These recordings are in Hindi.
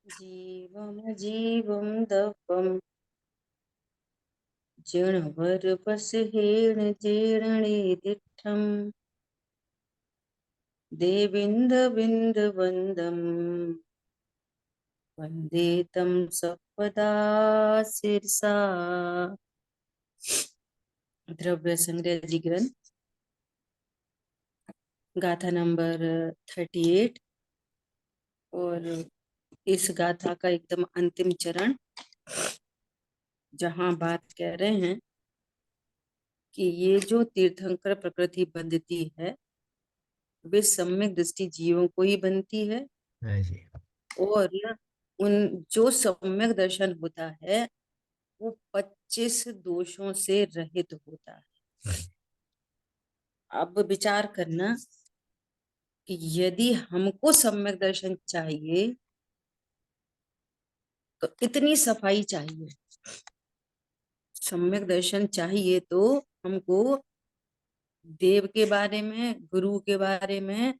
जीवम जीवम दपम जिणवर बस हेण जेरणे दिठम देविंद बिंद वंदम वंदे तम सपदा सिरसा। द्रव्य संग्रह जी ग्रंथ गाथा नंबर 38 और इस गाथा का एकदम अंतिम चरण जहां बात कह रहे हैं कि ये जो तीर्थंकर प्रकृति बंधती है वे सम्यक दृष्टि जीवों को ही बनती है हाँ जी। और उन जो सम्यक दर्शन होता है वो 25 दोषों से रहित होता है। हाँ जी। अब विचार करना कि यदि हमको सम्यक दर्शन चाहिए तो इतनी सफाई चाहिए। सम्यक दर्शन चाहिए तो हमको देव के बारे में, गुरु के बारे में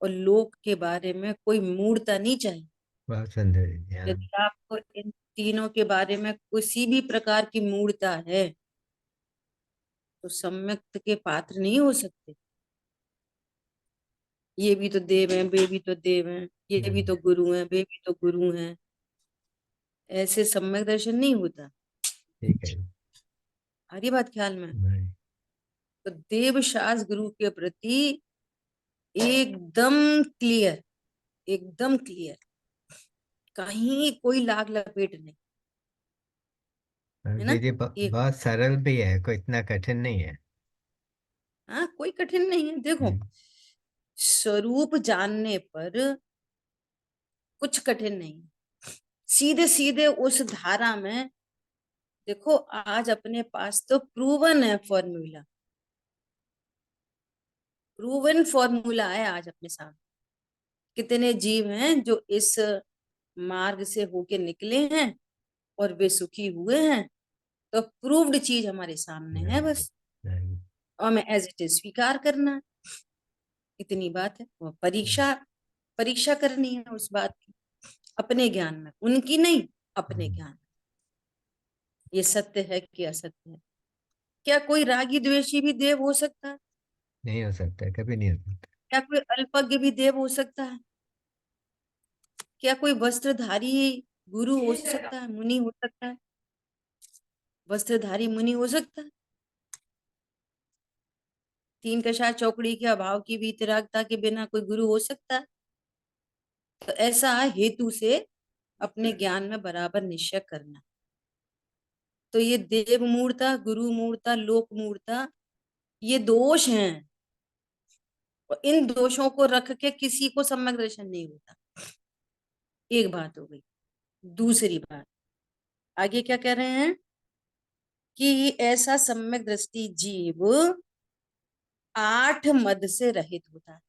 और लोक के बारे में कोई मूढ़ता नहीं चाहिए। बहुत सुंदर है जी, हाँ। यदि आपको इन तीनों के बारे में किसी भी प्रकार की मूढ़ता है तो सम्यक के पात्र नहीं हो सकते। ये भी तो देव हैं, वे भी तो देव हैं, ये भी हाँ, तो गुरु हैं, वे भी तो गुरु हैं, ऐसे सम्यक दर्शन नहीं होता। ठीक है। आ रही बात ख्याल में? हाँ, तो देव शास्त्र गुरु के प्रति एकदम क्लियर, एकदम क्लियर, कहीं कोई लाग लपेट नहीं, और है ना? दीदी एक बहुत सरल भी है, कोई इतना कठिन नहीं है। हाँ, कोई कठिन नहीं है। देखो, हम्म, स्वरूप जानने पर कुछ कठिन नहीं है। सीधे सीधे उस धारा में देखो, आज अपने पास तो प्रूवन है फॉर्मूला, प्रूवन फॉर्मूला है आज अपने सामने। कितने जीव हैं जो इस मार्ग से होके निकले हैं और वे सुखी हुए हैं, तो प्रूव्ड चीज हमारे सामने है हाँ, बस, हाँ, और हमें एज इट इज स्वीकार करना है। इतनी बात है। वो परीक्षा परीक्षा करनी है उस बात की, अपने ज्ञान में, उनकी नहीं, अपने हाँ, ज्ञान में। ये सत्य है कि असत्य है? क्या कोई रागी द्वेषी भी देव हो सकता है? नहीं हो सकता, कभी नहीं हो सकता। क्या कोई अल्पज्ञ भी देव हो सकता है? क्या कोई वस्त्रधारी गुरु हो सकता है, मुनि हो सकता है? वस्त्रधारी मुनि हो सकता है? तीन कषाय चौकड़ी के अभाव की वीतरागता के बिना कोई गुरु हो सकता है? तो ऐसा हेतु से अपने ज्ञान में बराबर निश्चय करना। तो ये देव मूर्ता, गुरु मूर्ता, लोक मूर्ता, ये दोष हैं, और इन दोषों को रख के किसी को सम्यक दर्शन नहीं होता। एक बात हो गई। दूसरी बात, आगे क्या कह रहे हैं कि ऐसा सम्यक दृष्टि जीव 8 मद से रहित होता है।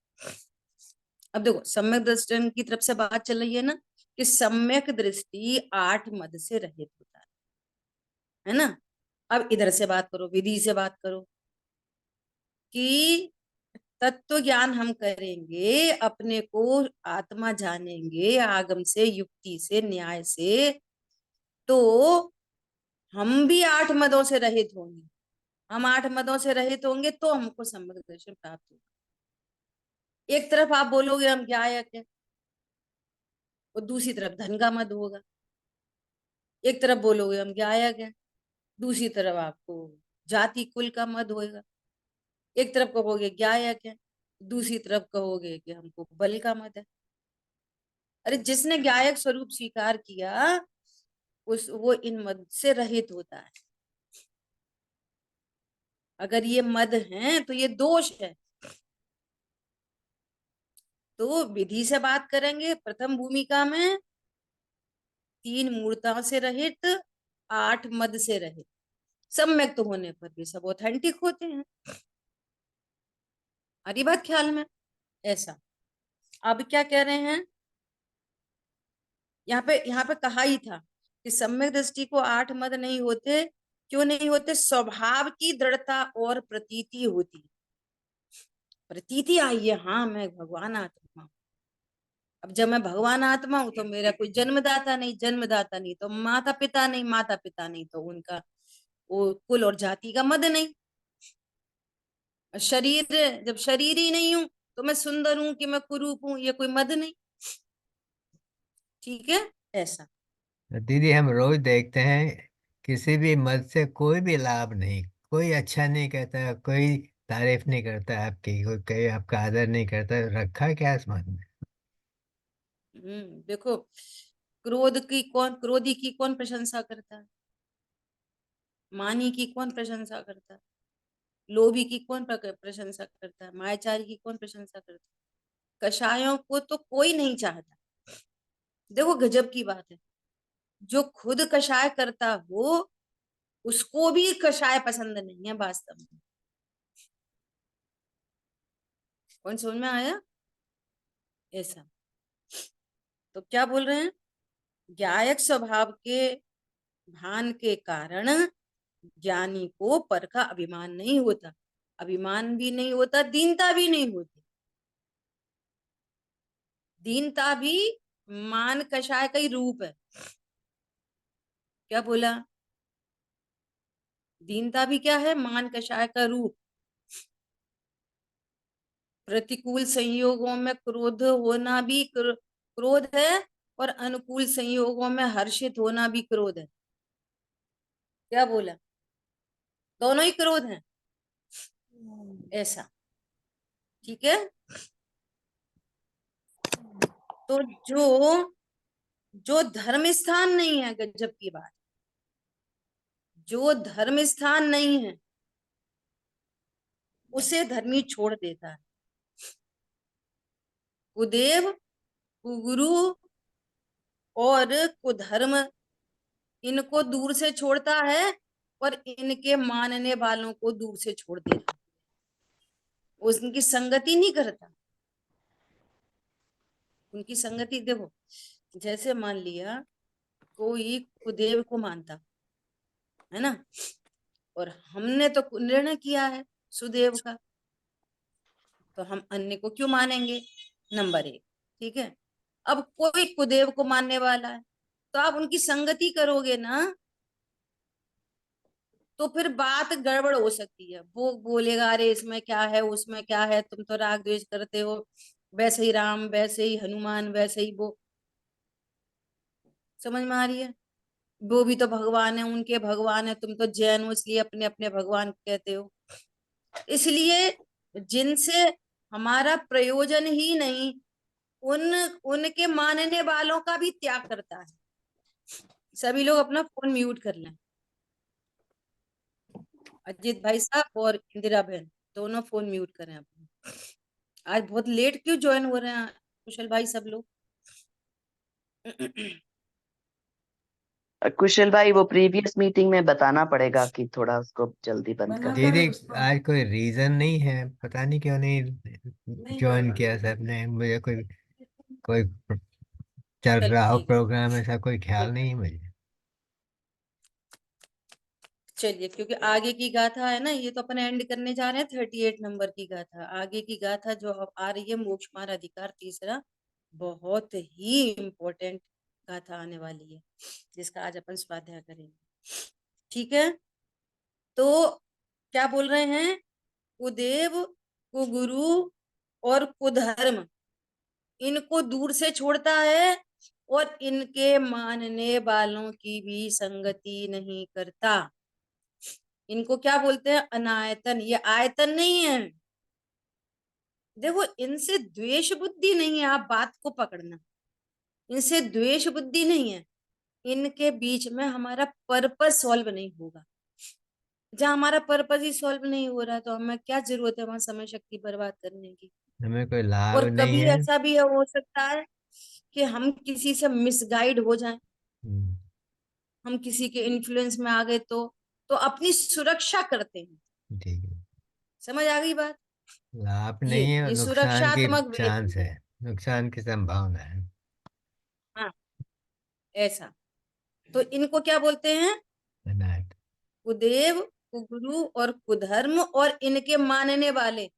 अब देखो, सम्यक दृष्टि की तरफ से बात चल रही है ना, कि सम्यक दृष्टि 8 मद से रहित होता है ना? अब इधर से बात करो, विधि से बात करो कि तत्व ज्ञान हम करेंगे, अपने को आत्मा जानेंगे आगम से, युक्ति से, न्याय से, तो हम भी 8 मदों से रहित होंगे। हम 8 मदों से रहित होंगे तो हमको सम्यक दर्शन प्राप्त होगा। एक तरफ आप बोलोगे हम ज्ञायक है, और दूसरी तरफ धन का मद होगा। एक तरफ बोलोगे हम ज्ञायक है, दूसरी तरफ आपको जाति कुल का मद होएगा। एक तरफ कहोगे ज्ञायक है, दूसरी तरफ कहोगे कि हमको बल का मद है। अरे, जिसने ज्ञायक स्वरूप स्वीकार किया उस वो इन मद से रहित होता है। अगर ये मद हैं तो ये दोष है। तो विधि से बात करेंगे, प्रथम भूमिका में 3 मूर्ताओं से रहित, 8 मद से रहित। सम्यक तो होने पर भी सब ऑथेंटिक होते हैं। अरे बात ख्याल में? ऐसा। अब क्या कह रहे हैं, यहाँ पे कहा ही था कि सम्यक दृष्टि को 8 मद नहीं होते। क्यों नहीं होते? स्वभाव की दृढ़ता और प्रतीति होती। प्रतीति आई है, हाँ मैं भगवान आत्मा हूं। अब जब मैं भगवान आत्मा हूं तो मेरा कोई जन्मदाता नहीं, जन्मदाता नहीं तो माता पिता नहीं, माता पिता नहीं तो उनका वो कुल और जाति का मद नहीं। शरीर, जब शरीर ही नहीं हूं तो मैं सुंदर हूं कि मैं कुरूप हूं, ये कोई मद नहीं। ठीक है, ऐसा। दीदी हम रोज देखते हैं, किसी भी मत से कोई भी लाभ नहीं, कोई अच्छा नहीं कहता, कोई तारीफ नहीं करता आपकी, कोई आपका आदर नहीं करता, रखा क्या इस मन में? देखो, क्रोधी की कौन प्रशंसा करता है? मानी की कौन प्रशंसा करता है? लोभी की कौन प्रशंसा करता है? मायाचारी की कौन प्रशंसा करता है? कषायों को तो कोई नहीं चाहता। देखो गजब की बात है, जो खुद कषाय करता हो उसको भी कषाय पसंद नहीं है वास्तव में। कौन समझ में आया? ऐसा। तो क्या बोल रहे हैं? ज्ञायक स्वभाव के भान के कारण ज्ञानी को पर का अभिमान नहीं होता। अभिमान भी नहीं होता, दीनता भी नहीं होती। दीनता भी मान कषाय का ही रूप है। क्या बोला? दीनता भी क्या है? मान कषाय का रूप। प्रतिकूल संयोगों में क्रोध होना भी क्रोध है, और अनुकूल संयोगों में हर्षित होना भी क्रोध है। क्या बोला? दोनों ही क्रोध हैं। ऐसा। ठीक है। तो जो जो धर्म स्थान नहीं है, गजब की बात, जो धर्म स्थान नहीं है उसे धर्मी छोड़ देता है। कुदेव, कुगुरु और कुधर्म, इनको दूर से छोड़ता है और इनके मानने वालों को दूर से छोड़ देता है। उनकी संगति नहीं करता। उनकी संगति देखो, जैसे मान लिया कोई कुदेव को मानता है ना, और हमने तो निर्णय किया है सुदेव का, तो हम अन्य को क्यों मानेंगे? नंबर एक। ठीक है। अब कोई कुदेव को मानने वाला है तो आप उनकी संगति करोगे ना, तो फिर बात गड़बड़ हो सकती है। वो बोलेगा अरे इसमें क्या है, उसमें क्या है, तुम तो राग द्वेष करते हो, वैसे ही राम, वैसे ही हनुमान, वैसे ही वो। समझ में आ रही है? वो भी तो भगवान है, उनके भगवान है, तुम तो जैन हो इसलिए अपने अपने भगवान कहते हो। इसलिए जिनसे हमारा प्रयोजन ही नहीं, उन उनके मानने वालों का भी त्याग करता है। सभी लोग अपना फोन म्यूट कर लें। अजीत भाई साहब और इंदिरा बहन दोनों फोन म्यूट करें अपने। आज बहुत लेट क्यों ज्वाइन हो रहे हैं कुशल भाई सब लोग? कुशल भाई वो प्रीवियस मीटिंग में बताना पड़ेगा कि थोड़ा उसको जल्दी बंद कर दीदी दें। आज कोई रीजन नहीं है, पता नहीं क्यों नहीं ज्वाइन किया सबने, मुझे कोई कोई चल चलो रहा हो ठीक है। प्रोग्राम, ऐसा कोई ख्याल नहीं है मुझे। चलिए, क्योंकि आगे की गाथा है ना, ये तो अपन एंड करने जा रहे हैं 38 नंबर की गाथा। आगे की गाथा जो अब आ रही है, मोक्ष मार्ग अधिकार तीसरा, बहुत ही इम्पोर्टेंट गाथा आने वाली है, जिसका आज अपन स्वाध्याय करेंगे। ठीक है। तो क्या बोल रहे हैं? कुदेव, कुगुरु और कुधर्म, इनको दूर से छोड़ता है और इनके मानने वालों की भी संगति नहीं करता। इनको क्या बोलते हैं? अनायतन। ये आयतन नहीं है। देखो, इनसे द्वेष बुद्धि नहीं है, आप बात को पकड़ना। इनसे द्वेष बुद्धि नहीं है, इनके बीच में हमारा पर्पस सॉल्व नहीं होगा। जहां हमारा पर्पस ही सॉल्व नहीं हो रहा तो हमें क्या जरूरत है वहां समय शक्ति बर्बाद करने की? हमें कोई लाभ और नहीं कभी है। ऐसा भी हो सकता है कि हम किसी से मिसगाइड हो जाएं, हम्म, हम किसी के इन्फ्लुएंस में आ गए तो अपनी सुरक्षा करते हैं। ठीक है। समझ आ गई बात? लाभ नहीं है और ये नुकसान की सुरक्षात्मक चांस वृत्ति है, है। नुकसान की संभावना है। हाँ, ऐसा। तो इनको क्या बोलते हैं? अनाथ। कुदेव, कुगुरु और कुधर्म और इनके मानने वाले,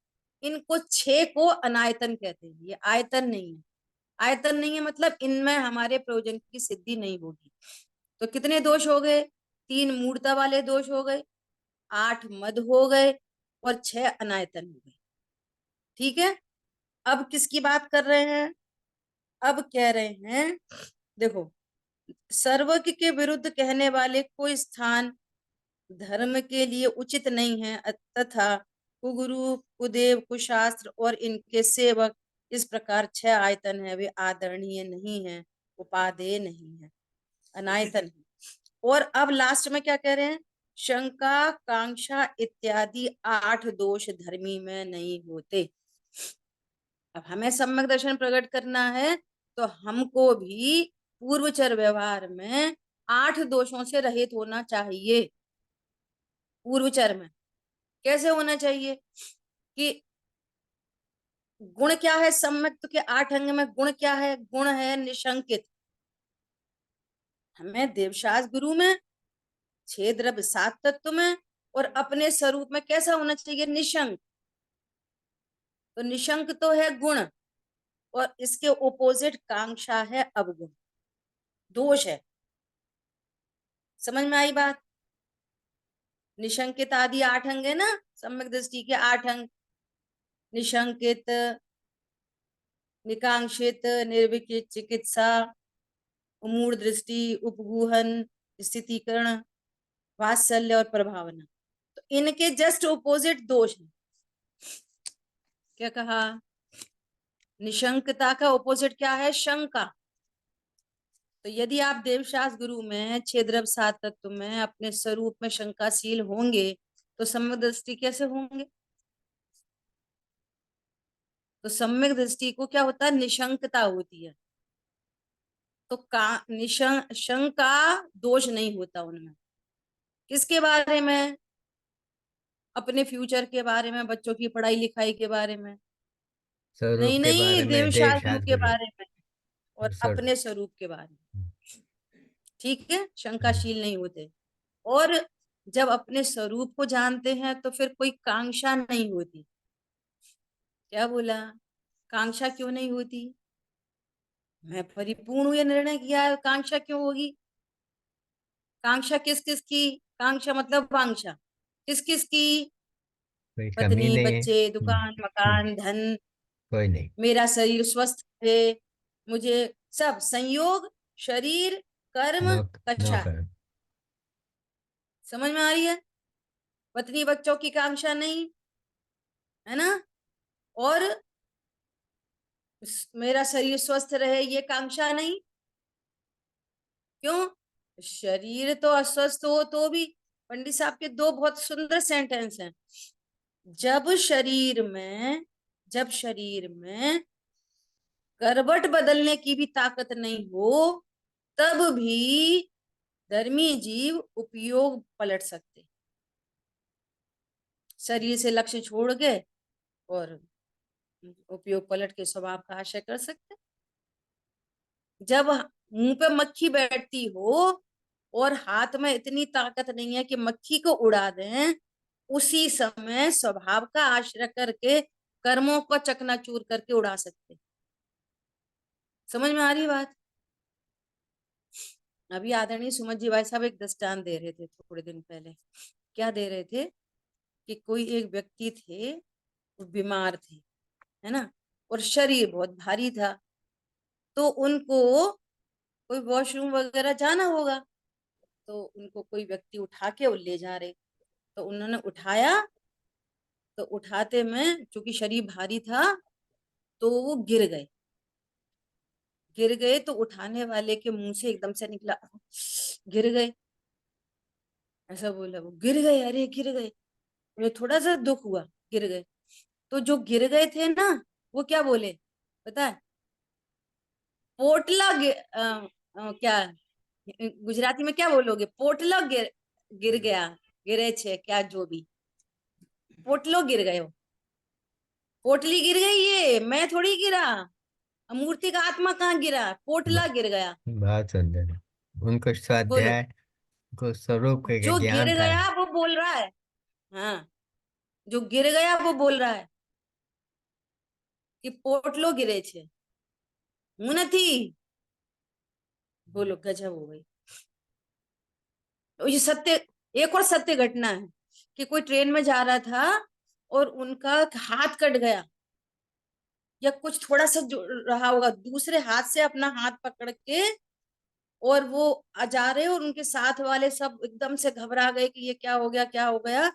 इनको छह को अनायतन कहते हैं। ये आयतन नहीं है। आयतन नहीं है मतलब इनमें हमारे प्रयोजन की सिद्धि नहीं होगी। तो कितने दोष हो गए? 3 मूर्ता वाले दोष हो गए, 8 मद हो गए और 6 अनायतन हो गए। ठीक है, अब किसकी बात कर रहे हैं? अब कह रहे हैं, देखो, सर्वज्ञ के विरुद्ध कहने वाले कोई स्थान धर्म के लिए उचित नहीं है, तथा कुगुरु कुदेव कुशास्त्र और इनके सेवक इस प्रकार 6 आयतन है वे आदरणीय नहीं है, उपादेय नहीं है, अनायतन है। और अब लास्ट में क्या कह रहे हैं? शंका कांक्षा इत्यादि 8 दोष धर्मी में नहीं होते। अब हमें सम्यक दर्शन प्रकट करना है तो हमको भी पूर्वचर व्यवहार में 8 दोषों से रहित होना चाहिए। पूर्वचर में कैसे होना चाहिए? कि गुण क्या है? सम्यक के 8 अंग में गुण क्या है? गुण है निशंकित। हमें देवशास्त्र गुरु में, 6 द्रव्य 7 तत्व में और अपने स्वरूप में कैसा होना चाहिए? निशंक। तो निशंक तो है गुण और इसके ओपोजिट कांक्षा है अवगुण, दोष है। समझ में आई बात? निशंकित आदि 8 अंग है ना, सम्यक दृष्टि के 8 अंग, निशंकित, निकांक्षित, निर्विकित, चिकित्सा, उमूढ़ दृष्टि, उपगूहन, स्थितिकरण, वात्सल्य और प्रभावना। तो इनके जस्ट ओपोजिट दोष है। क्या कहा? निशंकता का ओपोजिट क्या है? शंका। तो यदि आप देवशास्त्र गुरु में, 6 द्रव्य 7 तत्व में अपने स्वरूप में शंकाशील होंगे तो सम्यक दृष्टि कैसे होंगे? तो सम्यक दृष्टि को क्या होता है? निशंकता होती है। तो शंका दोष नहीं होता उनमें। किसके बारे में? अपने फ्यूचर के बारे में, बच्चों की पढ़ाई लिखाई के बारे में नहीं, स्वरूप के नहीं, बारे में देवशास्त्र गुरु देवशास्त्र के गुरु। बारे में और स्वरूप। अपने स्वरूप के बारे में। ठीक है, शंकाशील नहीं होते। और जब अपने स्वरूप को जानते हैं तो फिर कोई कांक्षा नहीं होती। क्या बोला? कांक्षा क्यों नहीं होती? मैं परिपूर्ण हूं, ये निर्णय किया है, कांक्षा क्यों होगी? कांक्षा किस किस की? कांक्षा मतलब वांछा किस किस की? कोई कमी पत्नी, नहीं है। बच्चे, दुकान, मकान, धन, कोई नहीं। मेरा शरीर स्वस्थ है, मुझे सब संयोग, शरीर, कर्म, नो। नो कषाय। कर। समझ में आ रही है? पत्नी बच्चों की कांक्षा नहीं है ना, और मेरा शरीर स्वस्थ रहे ये कांक्षा नहीं। क्यों? शरीर तो अस्वस्थ हो तो भी, पंडित साहब के 2 बहुत सुंदर सेंटेंस हैं। जब शरीर में जब शरीर में करवट बदलने की भी ताकत नहीं हो तब भी धर्मी जीव उपयोग पलट सकते, शरीर से लक्ष्य छोड़ के और उपयोग पलट के स्वभाव का आशय कर सकते। जब मुंह पे मक्खी बैठती हो और हाथ में इतनी ताकत नहीं है कि मक्खी को उड़ा दें, उसी समय स्वभाव का आश्रय करके कर्मों को चकनाचूर करके उड़ा सकते। समझ में आ रही बात? अभी आदरणीय सुमन जी भाई साहब एक दृष्टांत दे रहे थे थोड़े दिन पहले। क्या दे रहे थे? कि कोई एक व्यक्ति थे, वो बीमार थे, है ना, और शरीर बहुत भारी था। तो उनको कोई वॉशरूम वगैरह जाना होगा, तो उनको कोई व्यक्ति उठा के वो ले जा रहे। तो उन्होंने उठाया, तो उठाते में चूंकि शरीर भारी था तो वो गिर गए तो उठाने वाले के मुंह से एकदम से निकला, गिर गए, ऐसा बोला। वो गिर गए, अरे गिर गए। उन्हें थोड़ा सा दुख हुआ, गिर गए। तो जो गिर गए थे ना, वो क्या बोले पता है? पोटला क्या गुजराती में क्या बोलोगे? पोटला गिर गया, गिरे छे क्या, जो भी, पोटलो गिर गयो, पोटली गिर गई, ये मैं थोड़ी गिरा, मूर्ति का आत्मा कहाँ गिरा, पोटला ब- गिर गया। बहुत सुंदर। उनको बोलो, स्वाध्याय को स्वरूप का जो गिर ज्ञान था। गया वो बोल रहा है, हाँ, जो गिर गया वो बोल रहा है कि पोटलो गिरे छे, हूं न थी। बोलो गजब हो गई। तो ये सत्य, एक और सत्य घटना है कि कोई ट्रेन में जा रहा था और उनका हाथ कट गया या कुछ थोड़ा सा जो रहा होगा, दूसरे हाथ से अपना हाथ पकड़ के और वो जा रहे, और उनके साथ वाले सब एकदम से घबरा गए कि ये क्या हो गया, क्या हो गया।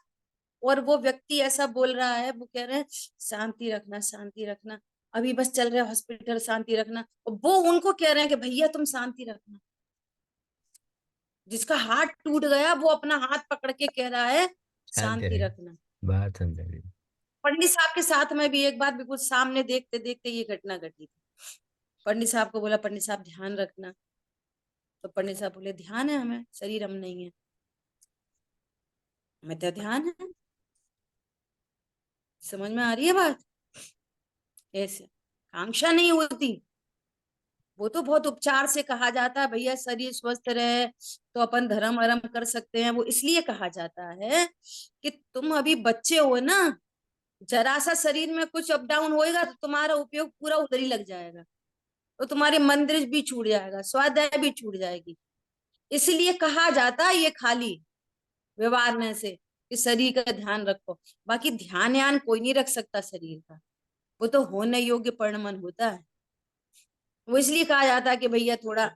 और वो व्यक्ति ऐसा बोल रहा है, वो कह रहे हैं शांति रखना, शांति रखना, अभी बस चल रहे हॉस्पिटल, शांति रखना। और वो उनको कह रहे हैं कि भैया तुम शांति रखना। जिसका हाथ टूट गया वो अपना हाथ पकड़ के कह रहा है शांति शांति रहे। रखना। बात समझ। पंडित साहब के साथ में भी एक बार बिल्कुल सामने देखते देखते ये घटना घटी थी। पंडित साहब को बोला, पंडित साहब ध्यान रखना। तो पंडित साहब बोले ध्यान है हमें, शरीर हम नहीं है, हमें तो ध्यान है। समझ में आ रही है बात? ऐसे कांक्षा नहीं होती। वो तो बहुत उपचार से कहा जाता है भैया शरीर स्वस्थ रहे तो अपन धर्म अरम कर सकते हैं। वो इसलिए कहा जाता है कि तुम अभी बच्चे हो ना, जरा सा शरीर में कुछ अप डाउन होएगा तो तुम्हारा उपयोग पूरा उधर ही लग जाएगा, तो तुम्हारे मंदिर भी छूट जाएगा, स्वाध्याय भी छूट जाएगी। इसलिए कहा जाता है ये खाली व्यवहारने से कि शरीर का ध्यान रखो। बाकी ध्यान यान कोई नहीं रख सकता शरीर का, वो तो होने योग्य परिणमन होता है। वो इसलिए कहा जाता है कि भैया थोड़ा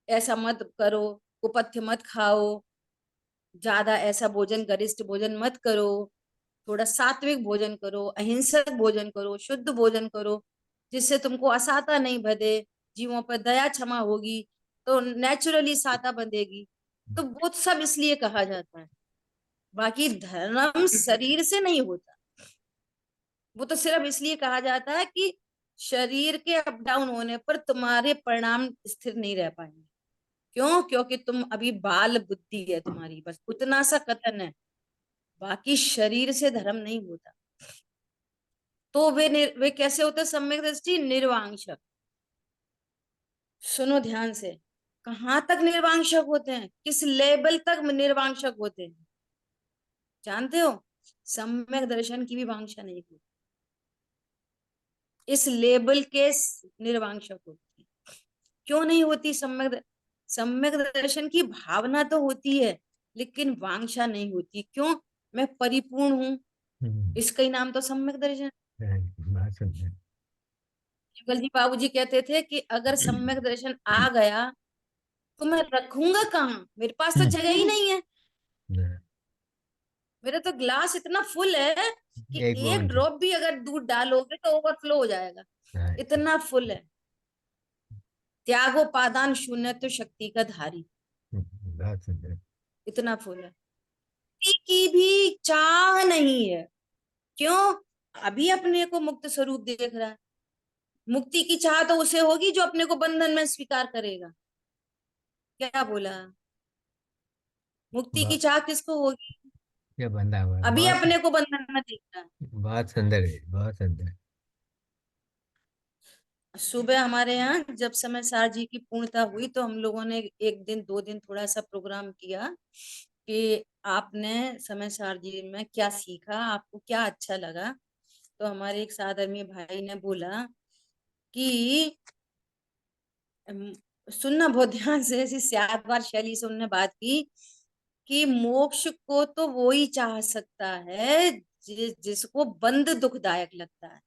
ऐसा मत करो, कुपथ्य मत खाओ, ज्यादा ऐसा भोजन गरिष्ठ भोजन मत करो, थोड़ा सात्विक भोजन करो, अहिंसक भोजन करो, शुद्ध भोजन करो, जिससे तुमको असाता नहीं बंधे, जीवों पर दया क्षमा होगी तो नेचुरली साता बंधेगी। तो वो सब इसलिए कहा जाता है। बाकी धर्म शरीर से नहीं होता। वो तो सिर्फ इसलिए कहा जाता है कि शरीर के अप डाउन होने पर तुम्हारे परिणाम स्थिर नहीं रह पाएंगे। क्यों? क्योंकि तुम अभी बाल बुद्धि है तुम्हारी, बस उतना सा कथन है। बाकी शरीर से धर्म नहीं होता। तो वे कैसे होते? सम्यक दृष्टि निर्वांशक। सुनो ध्यान से, कहां तक निर्वांशक होते हैं, किस लेवल तक निर्वांशक होते हैं जानते हो? सम्यक दर्शन की भी वांछा नहीं होती, इस लेवल के निर्वांशक होती है। क्यों नहीं होती? सम्यक दर्शन की भावना तो होती है लेकिन वांछा नहीं होती। क्यों? मैं परिपूर्ण हूं, हम्म, इसका ही नाम तो सम्यक दर्शन। बात समझे। जुगल जी बाबूजी कहते थे कि अगर सम्यक दर्शन आ गया तो मैं रखूंगा कहाँ, मेरे पास तो जगह ही नहीं है। मेरा तो ग्लास इतना फुल है कि एक एक बूंद। ड्रॉप भी अगर दूध डालोगे तो ओवरफ्लो हो जाएगा, हाँ, इतना फुल है। त्यागो पादान शून्य तो शक्ति का धारी, बात समझे। इतना फुल है। किसी की भी चाह नहीं है। क्यों? अभी अपने को मुक्त स्वरूप देख रहा है। मुक्ति की चाह तो उसे होगी जो अपने को बंधन में स्वीकार करेगा। क्या बोला? मुक्ति की बा- चाह किसको होगी? ये बंदा हुआ है। अभी बहुत अपने को बंधन में देख रहा है। बहुत सुंदर है, बहुत सुंदर। सुबह हमारे यहाँ जब समय सार जी की पूर्णता हुई तो हम लोगों ने एक दिन दो दिन थोड़ा सा प्रोग्राम किया कि आपने समय सार जी में क्या सीखा, आपको क्या अच्छा लगा। तो हमारे एक साधर्मीय भाई ने बोला कि अम, सुनना बहुत ध्यान से, ऐसी स्यादवार शैली से उन्होंने बात की कि मोक्ष को तो वो ही चाह सकता है जिसको बंध दुखदायक लगता है।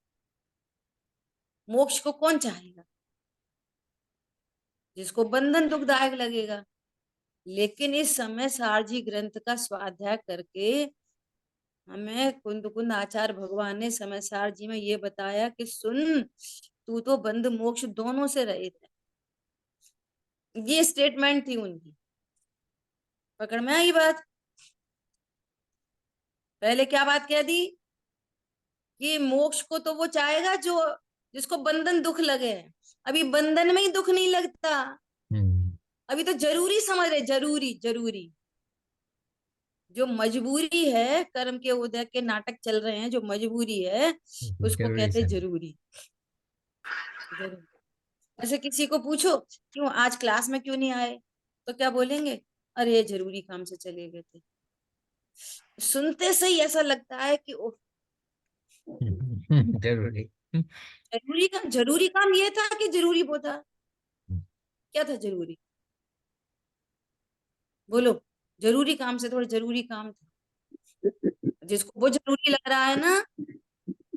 मोक्ष को कौन चाहेगा? जिसको बंधन दुखदायक लगेगा। लेकिन इस समय सारजी ग्रंथ का स्वाध्याय करके हमें कुंद कुंद आचार्य भगवान ने समय सार जी में ये बताया कि सुन, तू तो बंध मोक्ष दोनों से रहित है। ये स्टेटमेंट थी उनकी। पकड़ में आई बात? पहले क्या बात कह दी कि मोक्ष को तो वो चाहेगा जो जिसको बंधन दुख लगे। अभी बंधन में ही दुख नहीं लगता, हम्म, अभी तो जरूरी समझ रहे, जरूरी जरूरी। जो मजबूरी है, कर्म के उदय के नाटक चल रहे हैं, जो मजबूरी है उसको जरूरी कहते हैं सर। जरूरी। जरूरी। ऐसे किसी को पूछो क्यों आज क्लास में क्यों नहीं आए, तो क्या बोलेंगे? अरे जरूरी काम से चले गए थे। सुनते से ही ऐसा लगता है कि जरूरी। जरूरी काम ये था कि जरूरी वो था? क्या था जरूरी? बोलो। जरूरी काम से थोड़ा जरूरी काम था। जिसको वो जरूरी लग रहा है ना,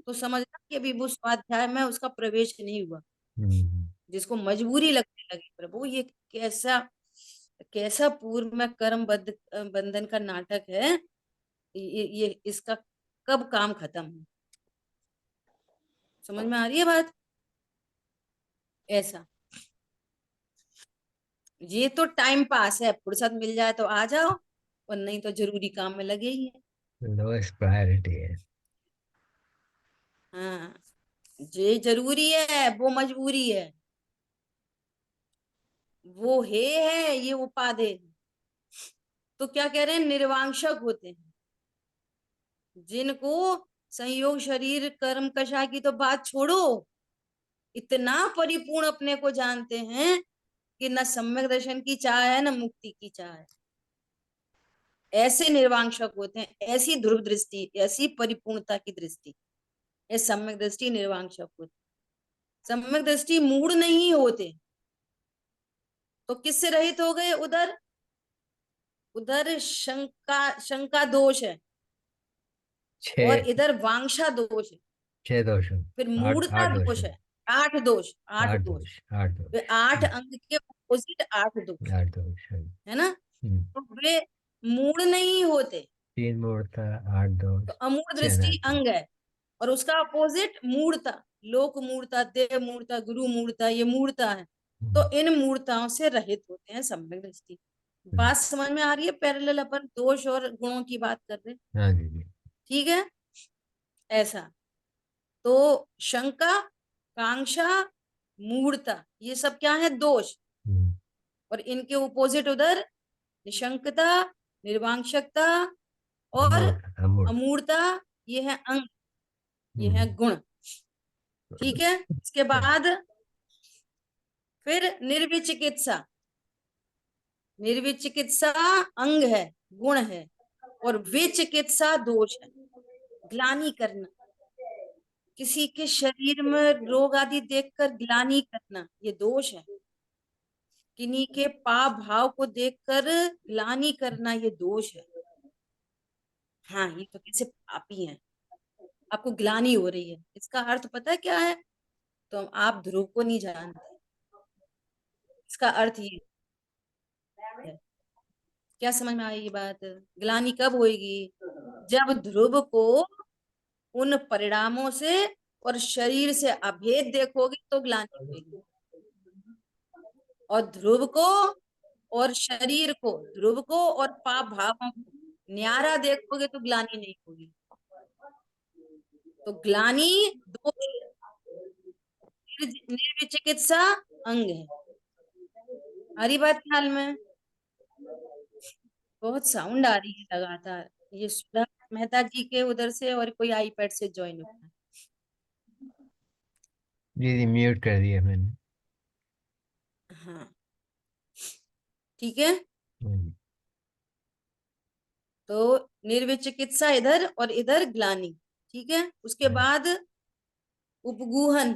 तो समझना कि अभी वो स्वाध्याय में उसका प्रवेश नहीं हुआ। हम्म, जिसको मजबूरी लगने लगी, प्रभु ये कैसा कैसा पूर्व में कर्मबद्ध बंधन का नाटक है। ये इसका कब काम खत्म है? समझ में आ रही है बात? ऐसा ये तो टाइम पास है, फुर्सत मिल जाए तो आ जाओ, और नहीं तो जरूरी काम में लगे ही है। लोएस्ट प्रायोरिटी है। हाँ, ये जरूरी है वो मजबूरी है। वो है ये उपाधि है। तो क्या कह रहे हैं, निर्वांशक होते हैं जिनको संयोग शरीर कर्म कषा की तो बात छोड़ो, इतना परिपूर्ण अपने को जानते हैं कि न सम्यक दर्शन की चाह है न मुक्ति की चाह है। ऐसे निर्वांशक होते हैं, ऐसी ध्रुव दृष्टि, ऐसी परिपूर्णता की दृष्टि, ये सम्यक दृष्टि निर्वांशक होते। सम्यक दृष्टि मूड नहीं होते, तो किससे रहित हो गए? उधर उधर शंका दोष है, और छः, इधर वांछा दोष है, 6 दोष हैं। फिर आठ मूढ़ता आठ दोष दोष हैं। है। आठ दोष, आठ आठ दोष। दोष, आठ वे दोष। 8 अंक के अपोजिट 8 दोष, 8 दोष हैं। है ना? हम्म, तो वे मूड नहीं होते। 3 मूर्ता, 8 दोष, तो अमूढ़ दृष्टि चनाते। अंग है, और उसका अपोजिट मूढ़ता, लोक मूढ़ता, देव मूढ़ता, गुरु मूढ़ता, ये मूढ़ता है। तो इन मूढ़ताओं से रहित होते हैं सम्यक दृष्टि। बात समझ में आ रही है? पैरेलल अपन दोष और गुणों की बात कर रहे हैं। हाँ जी जी। ठीक है, ऐसा। तो शंका, कांक्षा, मूढ़ता, ये सब क्या है? दोष। हम्म, और इनके अपोजिट उधर निशंकता, निर्वांशकता और अमूर्त, अमूर्त। अमूर्ता, ये है अंग, ये है हम्म, गुण। ठीक है, इसके बाद फिर निर्विचिकित्सा। निर्विचिकित्सा अंग है, गुण है, और विचिकित्सा दोष है। ग्लानि करना, किसी के शरीर में रोग आदि देखकर ग्लानि करना, ये दोष है। किन्हीं के पाप भाव को देखकर ग्लानि करना, ये दोष है। हाँ, ये तो कैसे पापी हैं, आपको ग्लानि हो रही है, इसका अर्थ पता है क्या है? तो आप ध्रुव को नहीं जानते। इसका अर्थ ये है। क्या समझ में आई ये बात? ग्लानि कब होगी? जब ध्रुव को उन परिणामों से और शरीर से अभेद देखोगे तो ग्लानि होगी। और ध्रुव को और शरीर को, ध्रुव को और पाप भावों को न्यारा देखोगे तो ग्लानि नहीं होगी। तो ग्लानि दोष है, निर्विचिकित्सा अंग है। हरी बात ख्याल में? बहुत साउंड आ रही है लगातार, ये सुधा मेहता जी के उधर से और कोई आईपैड से ज्वाइन होता है। जी जी, म्यूट कर दिया मैंने। हाँ, ठीक है। हम्म, तो निर्विचिकित्सा इधर और इधर ग्लानि। ठीक है, उसके हाँ। बाद उपगूहन।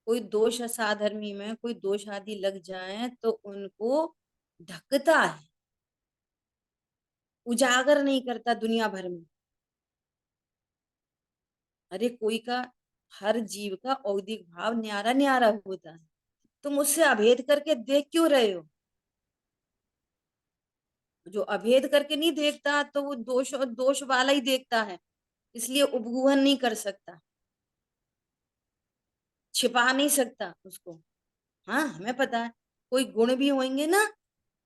कोई दोष साधर्मी में कोई दोष आदि लग जाए तो उनको ढकता है, उजागर नहीं करता दुनिया भर में। अरे कोई का, हर जीव का औदिक भाव न्यारा न्यारा होता है, तुम उससे अभेद करके देख क्यों रहे हो? जो अभेद करके नहीं देखता तो वो दोष दोष वाला ही देखता है, इसलिए उपगूहन नहीं कर सकता, छिपा नहीं सकता उसको। हाँ, हमें पता है कोई गुण भी होंगे ना,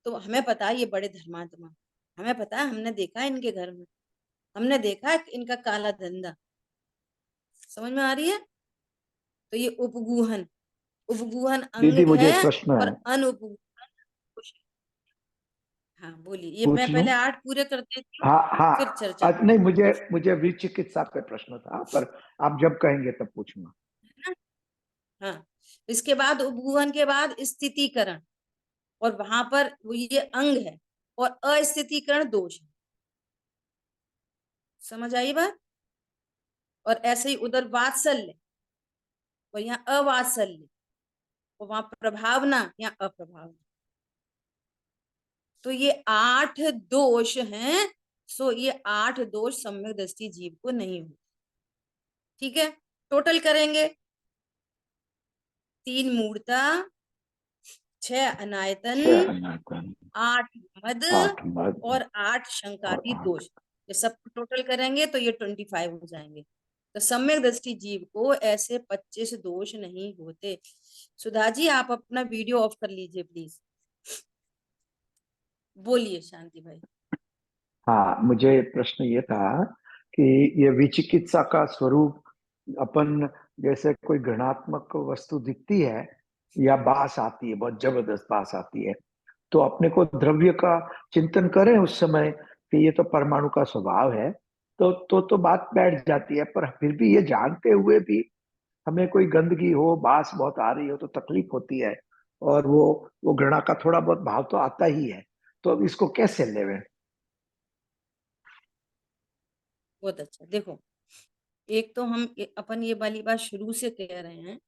तो हमें पता है ये बड़े धर्मात्मा, हमें पता है, हमने देखा है इनके घर में, हमने देखा है इनका काला धंधा। समझ में आ रही है? तो ये उपगूहन, उपगूहन अंग दीदी मुझे है, एक प्रश्न और है, अनुपगूहन दोष है। हाँ बोलिए, ये मैं पूछ लूं? पहले 8 पूरे कर देती हूँ, हाँ हाँ। फिर चर्चा नहीं, करेंगे। मुझे मुझे विचिकित्सा पे प्रश्न था, पर आप जब कहेंगे तब पूछूंगा। है ना? हाँ, इसके बाद उपगूहन के बाद स्थितिकरण, और वहां पर वो ये अंग है, और अस्थितिकरण दोष है। समझ आई बात? और ऐसे ही उधर वात्सल्य, और यहाँ अवात्सल्य, और वहां प्रभावना, यहाँ अप्रभावना। तो ये 8 दोष हैं। सो ये 8 दोष सम्यक दृष्टि जीव को नहीं होते। ठीक है, टोटल करेंगे। 3 मूर्ता, 6 अनायतन, 6 अनायतन, 8 मद 8 मद और 8 और शंकाती 8। दोष। ये सब टोटल करेंगे तो ये 25 हो जाएंगे। तो सम्यक दृष्टि जीव को ऐसे 25 दोष नहीं होते। सुधा जी, आप अपना वीडियो ऑफ कर लीजिए प्लीज। बोलिए शांति भाई। हाँ, मुझे प्रश्न ये था कि ये विचिकित्सा का स्वरूप, अपन जैसे कोई घृणात्मक वस्तु दिखती है या बास आती है, बहुत जबरदस्त बास आती है, तो अपने को द्रव्य का चिंतन करें उस समय कि ये तो परमाणु का स्वभाव है, तो बात बैठ जाती है। पर फिर भी ये जानते हुए भी हमें कोई गंदगी हो, बास बहुत आ रही हो तो तकलीफ होती है, और वो घृणा का थोड़ा बहुत भाव तो आता ही है। तो अब इसको कैसे लेवें? बहुत अच्छा। देखो, एक तो हम अपन ये वाली बात शुरू से कह रहे हैं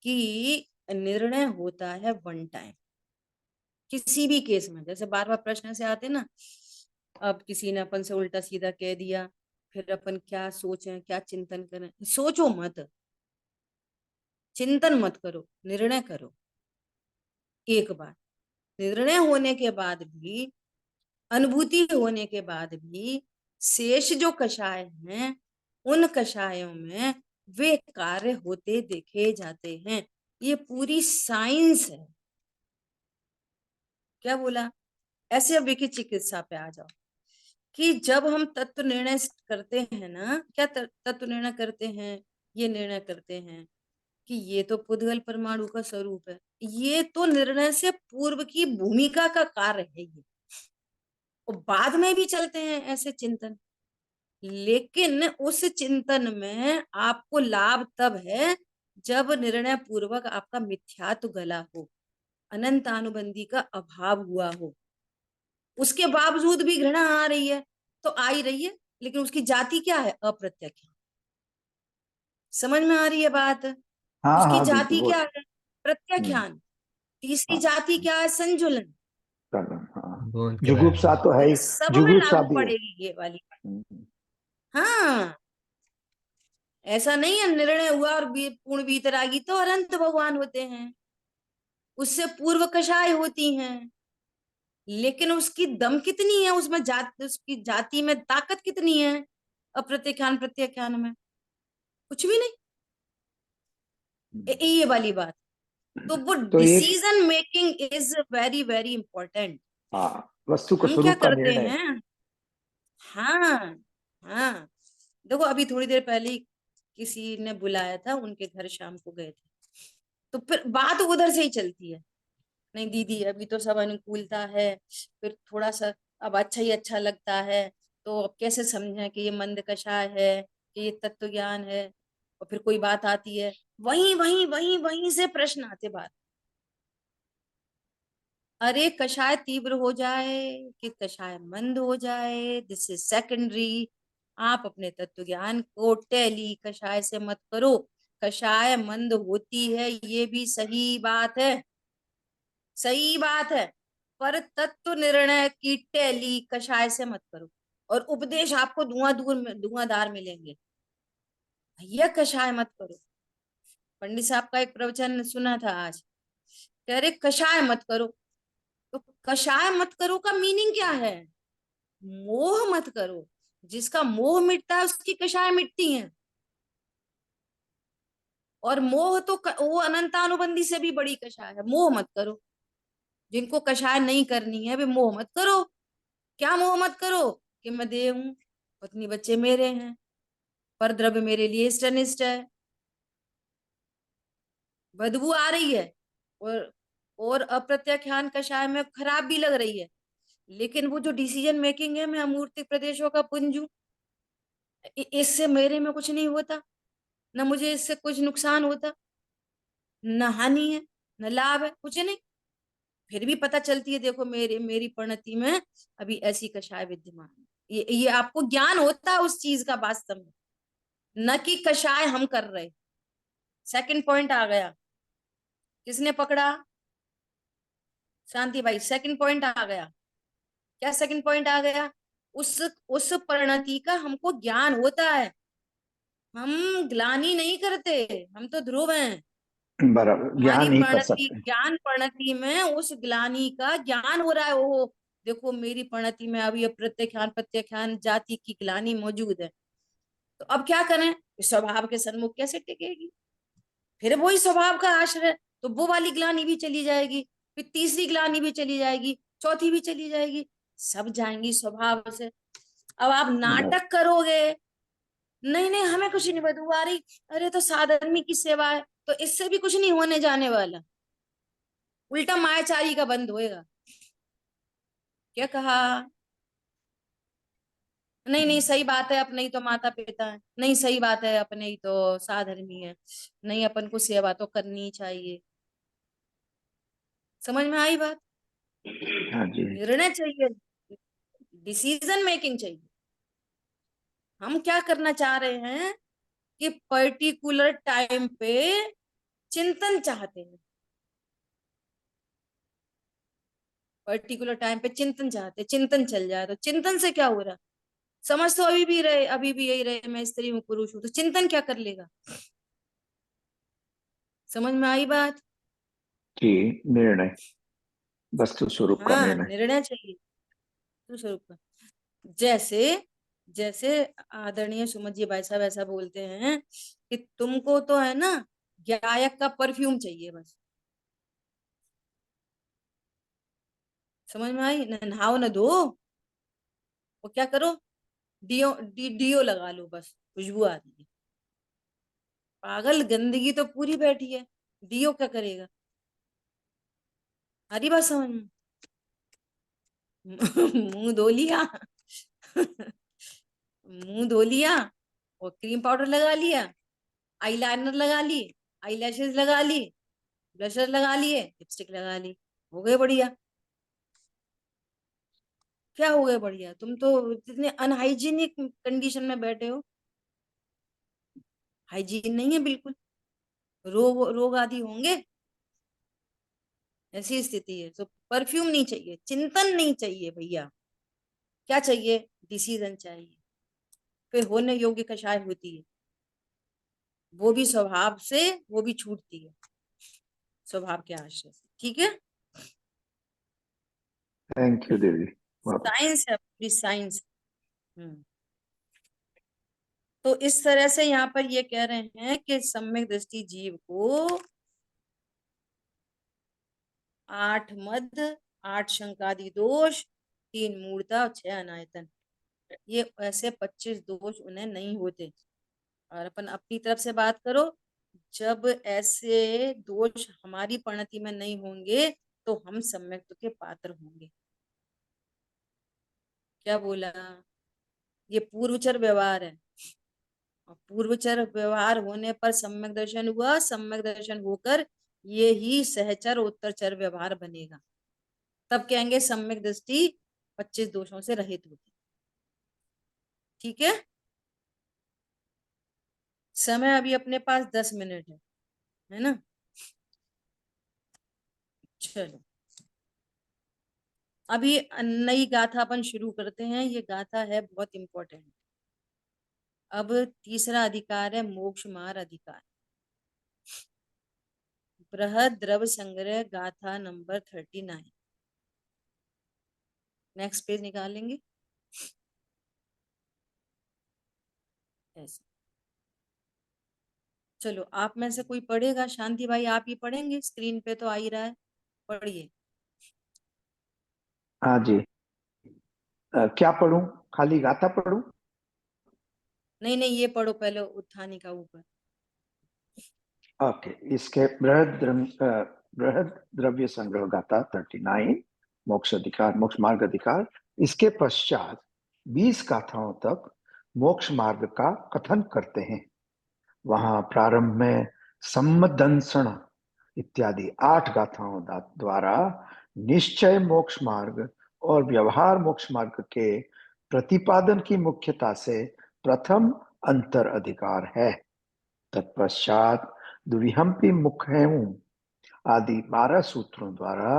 कि निर्णय होता है वन टाइम। किसी भी केस में, जैसे बार बार प्रश्न से आते ना, अब किसी ने अपन से उल्टा सीधा कह दिया, फिर अपन क्या सोचें, क्या चिंतन करें। सोचो मत, चिंतन मत करो, निर्णय करो। एक बार निर्णय होने के बाद भी, अनुभूति होने के बाद भी, शेष जो कषाय हैं उन कषायों में वे कार्य होते देखे जाते हैं। ये पूरी साइंस है। क्या बोला? ऐसे अब विकी चिकित्सा पे आ जाओ कि जब हम तत्व निर्णय करते हैं ना, क्या तत्व निर्णय करते हैं? ये निर्णय करते हैं कि ये तो पुद्गल परमाणु का स्वरूप है। ये तो निर्णय से पूर्व की भूमिका का कार्य है ये, और बाद में भी चलते हैं ऐसे चिंतन। लेकिन उस चिंतन में आपको लाभ तब है जब निर्णय पूर्वक आपका मिथ्यात्व गला हो, अनंत अनुबंधी का अभाव हुआ हो। उसके बावजूद भी घृणा आ रही है तो आ ही रही है, लेकिन उसकी जाति क्या है? अप्रत्यक्ष। समझ में आ रही है बात? हाँ उसकी हाँ दीदी, जाति वो क्या है? प्रत्याख्यान। तीसरी हाँ, जाति क्या है? संजुलन। हाँ, बूंद के जुगुप्सा बराबर। तो तो है ये ही, सब में जुगुप्सा लागू भी है। पड़ेगी ये वाली। हम्म, हाँ, ऐसा नहीं है निर्णय हुआ और पूर्ण वीतरागी तो अनंत भगवान होते हैं, उससे पूर्व कषाय होती हैं। लेकिन उसकी दम कितनी है उसमें, उसकी जाति में ताकत कितनी है? अप्रत्याख्यान प्रत्याख्यान में कुछ भी नहीं। ये वाली बात। तो वो तो एक, decision making is very very important. हाँ, वस्तु को हम क्या स्वरूप का करते निर्णय। हैं? हाँ, हाँ। देखो, अभी थोड़ी देर पहले ही किसी ने बुलाया था, उनके घर शाम को गए थे, तो फिर बात उधर से ही चलती है। नहीं दीदी, अभी तो सब अनुकूलता है, फिर थोड़ा सा अब अच्छा ही अच्छा लगता है, तो अब कैसे समझें कि ये मंद कषाय है कि ये तत्व ज्ञान है? और फिर कोई बात आती है, वहीं वहीं वहीं वहीं से प्रश्न आते बात। अरे कषाय तीव्र हो जाए कि कषाय मंद हो जाए, दिस इज सेकेंडरी। आप अपने तत्व ज्ञान को टैली कषाय से मत करो। कषाय मंद होती है, ये भी सही बात है, सही बात है। पर तत्व निर्णय की टैली कषाय से मत करो। और उपदेश आपको धुआंधार मिलेंगे, भैया कषाय मत करो। पंडित साहब का एक प्रवचन सुना था आज, कह रहे कषाय मत करो। तो कषाय मत करो का मीनिंग क्या है? मोह मत करो। जिसका मोह मिटता है उसकी कषाय मिटती हैं। और मोह तो वो अनंतानुबंधी से भी बड़ी कषाय है। मोह मत करो। जिनको कषाय नहीं करनी है वे मोह मत करो। क्या मोह मत करो? कि मैं देह हूं, पत्नी बच्चे मेरे हैं, पर द्रव्य मेरे लिए इष्टनिष्ट है, बदबू आ रही है, और अप्रत्याख्यान कषाय में खराब भी लग रही है, लेकिन वो जो डिसीजन मेकिंग है, मैं अमूर्तिक प्रदेशों का पुंज हूं, इससे मेरे में कुछ नहीं होता, न मुझे इससे कुछ नुकसान होता, न हानि है, न लाभ है, कुछ नहीं। फिर भी पता चलती है, देखो मेरी परिणति में अभी ऐसी कषाय विद्यमान है। ये आपको ज्ञान होता है उस चीज का वास्तव में, न कि कषाय हम कर रहे। सेकंड पॉइंट आ गया, किसने पकड़ा? शांति भाई, सेकंड पॉइंट आ गया। क्या सेकंड पॉइंट आ गया? उस परिणति का हमको ज्ञान होता है, हम ग्लानि नहीं करते, हम तो ध्रुव हैं। बराबर, हमारी ज्ञान ही कर परिणति, सकते हैं। ज्ञान परिणति में उस ग्लानि का ज्ञान हो रहा है। ओहो, देखो मेरी परिणति में अभी प्रत्याख्यान प्रत्याख्यान जाति की ग्लानि मौजूद है। तो अब क्या करें? इस स्वभाव के सन्मुख कैसे टिकेगी? फिर वही स्वभाव का आश्रय, तो वो वाली ग्लानि भी चली जाएगी, फिर तीसरी ग्लानि भी चली जाएगी, चौथी भी चली जाएगी, सब जाएंगी स्वभाव से। अब आप बराबर। नाटक करोगे, नहीं नहीं हमें कुछ नहीं बदबू आ रही, अरे तो साधर्मी की सेवा है, तो इससे भी कुछ नहीं होने जाने वाला, उल्टा मायाचारी का बंद होएगा। क्या कहा? नहीं नहीं सही बात है, अपने ही तो माता पिता है, नहीं सही बात है, अपने ही तो साधर्मी है, नहीं अपन को सेवा तो करनी चाहिए। समझ में आई बात? हाँ जी। निर्णय चाहिए, डिसीजन मेकिंग चाहिए। हम क्या करना चाह रहे हैं कि पर्टिकुलर टाइम पे चिंतन चाहते हैं, पर्टिकुलर टाइम पे चिंतन चाहते हैं, चिंतन चल जाए तो चिंतन से क्या हो रहा? समझ तो अभी भी रहे, अभी भी यही रहे, मैं स्त्री हूँ पुरुष हूँ, तो चिंतन क्या कर लेगा? समझ में आई बात? जी, निर्णय, वस्तु स्वरूप का हाँ, निर्णय। निर्णय चाहिए तो स्वरूप का। जैसे जैसे आदरणीय सुमन जी भाई साहब ऐसा बोलते हैं कि तुमको तो है ना गायक का परफ्यूम चाहिए बस। समझ में आई? न नहाओ न धो, वो क्या करो, डियो लगा लो, बस खुशबू आ रही है। पागल, गंदगी तो पूरी बैठी है, डियो क्या करेगा? हरी बात समझ में? मुंह धो लिया मुंह धो लिया और क्रीम पाउडर लगा लिया, आईलाइनर लगा ली, आईलैशेस लगा ली, ब्लशर लगा लिए, लिपस्टिक लगा ली, हो गए बढ़िया। क्या हो गए बढ़िया? तुम तो इतने अनहाइजीनिक कंडीशन में बैठे हो, हाइजीन नहीं है बिल्कुल, रोग रोग आदि होंगे, ऐसी स्थिति है। तो परफ्यूम नहीं चाहिए, चिंतन नहीं चाहिए भैया, क्या चाहिए? डिसीजन चाहिए। फिर होने योग्य कषाय होती है, वो भी स्वभाव से, वो भी छूटती है स्वभाव के आश्रय से। ठीक है, थैंक यू देवी, बहुत अच्छा। साइंस है, पूरी साइंस। हम्म तो इस तरह से यहाँ पर ये कह रहे हैं कि सम्यक दृष्टि जीव को 8 मद, 8 शंकादि दोष, 3 मूर्ता और 6 अनायतन, ये ऐसे 25 दोष उन्हें नहीं होते। और अपन अपनी तरफ से बात करो, जब ऐसे दोष हमारी परिणति में नहीं होंगे तो हम सम्यक के पात्र होंगे। क्या बोला? ये पूर्वचर व्यवहार है, और पूर्वचर व्यवहार होने पर सम्यक दर्शन हुआ, सम्यक दर्शन होकर ये ही सहचर उत्तरचर व्यवहार बनेगा, तब कहेंगे सम्यक दृष्टि 25 दोषों से रहित होगी। ठीक है, समय अभी अपने पास 10 मिनट है ना? चलो अभी नई गाथा अपन शुरू करते हैं, ये गाथा है बहुत इंपॉर्टेंट। अब तीसरा अधिकार है मोक्ष मार अधिकार, बृहद द्रव संग्रह गाथा नंबर 39। नेक्स्ट पेज निकालेंगे ऐसे। चलो आप में से कोई पढ़ेगा? शांति भाई आप ही पढ़ेंगे, स्क्रीन पे तो आ ही रहा है, पढ़िए। हाँ जी। क्या पढ़ूं? खाली गाथा पढ़ूं? नहीं नहीं ये पढ़ो पहले, उत्थानी का ऊपर। ओके, इसके बृहद द्रव्य संग्रह गाथा 39, मोक्ष अधिकार, मोक्ष मार्ग अधिकार। इसके पश्चात 20 गाथाओं तक मोक्ष मार्ग का कथन करते हैं। वहां प्रारंभ में सम्मदंसण इत्यादि 8 गाथाओं द्वारा निश्चय मोक्ष मार्ग और व्यवहार मोक्ष मार्ग के प्रतिपादन की मुख्यता से प्रथम अंतर अधिकार है। तत्पश्चात द्विहंपि मुख्यम् आदि 12 सूत्रों द्वारा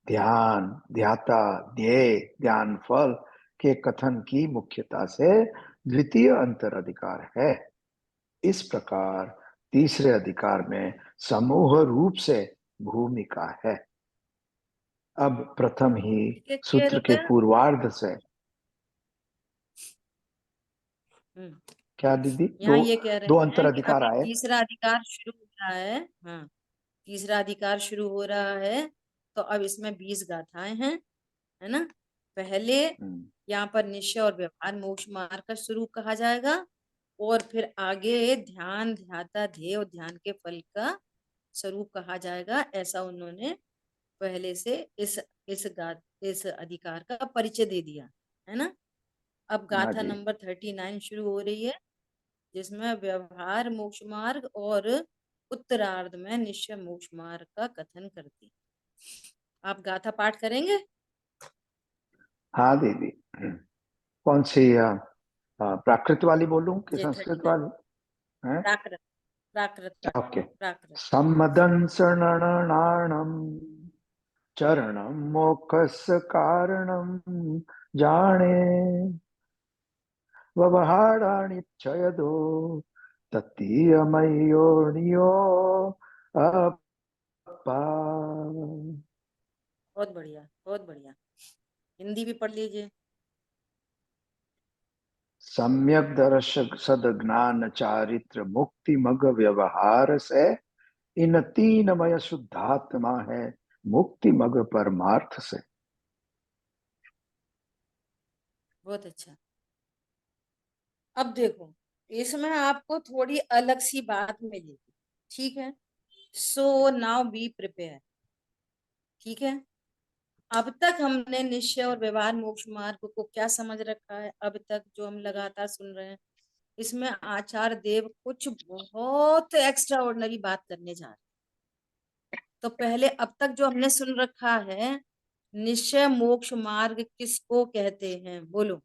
ध्यान, ध्याता, ध्येय, ध्यान फल के कथन की मुख्यता से द्वितीय अंतर अधिकार है। इस प्रकार तीसरे अधिकार में समूह रूप से भूमिका है। अब प्रथम ही क्या क्लियर सूत्र हो के गया? पूर्वार्ध से क्या दीदी, यहाँ ये कह रहे दो अंतर हैं कि अधिकार अभी आए। तीसरा अधिकार शुरू हो रहा है। हाँ, तीसरा अधिकार शुरू हो रहा है, तो अब इसमें 20 गाथाएं हैं, है ना। पहले यहाँ पर निश्चय और व्यवहार मोक्ष मार्ग का स्वरूप कहा जाएगा, और फिर आगे ध्यान, ध्याता, ध्येय और ध्यान के फल का स्वरूप कहा जाएगा। ऐसा उन्होंने पहले से इस अधिकार का परिचय दे दिया, है ना। अब हाँ गाथा जी। नंबर 39 शुरू हो रही है, जिसमें व्यवहार मोक्ष मार्ग और उत्तरार्ध में निश्चय मोक्ष मार्ग का कथन करती है। आप गाथा पाठ करेंगे? हाँ दीदी। कौन सी प्राकृत वाली बोलूं कि जी, संस्कृत 39 वाली है? प्राकृत, प्राकृत, ओके। प्राकृत। सम्मदं शरणणाणं चरणं मोक्षस्य कारणं जाने व्यवहाराणि क्षयदो तत्तीयमयोनियो अपा। बहुत बढ़िया, बहुत बढ़िया। हिंदी भी पढ़ लीजिए। सम्यक दर्शक सदज्ञान चारित्र मुक्ति मग व्यवहार से इन तीनमय शुद्धात्मा है मुक्ति मग परमार्थ से। बहुत अच्छा। अब देखो, इसमें आपको थोड़ी अलग सी बात मिलेगी, ठीक है। सो नाउ बी प्रिपेयर, ठीक है। अब तक हमने निश्चय और व्यवहार मोक्ष मार्ग को क्या समझ रखा है? अब तक जो हम लगातार सुन रहे हैं, इसमें आचार्य देव कुछ बहुत एक्स्ट्रा ऑर्डिनरी बात करने जा रहे हैं। तो पहले अब तक जो हमने सुन रखा है, निश्चय मोक्ष मार्ग किसको कहते हैं? बोलो।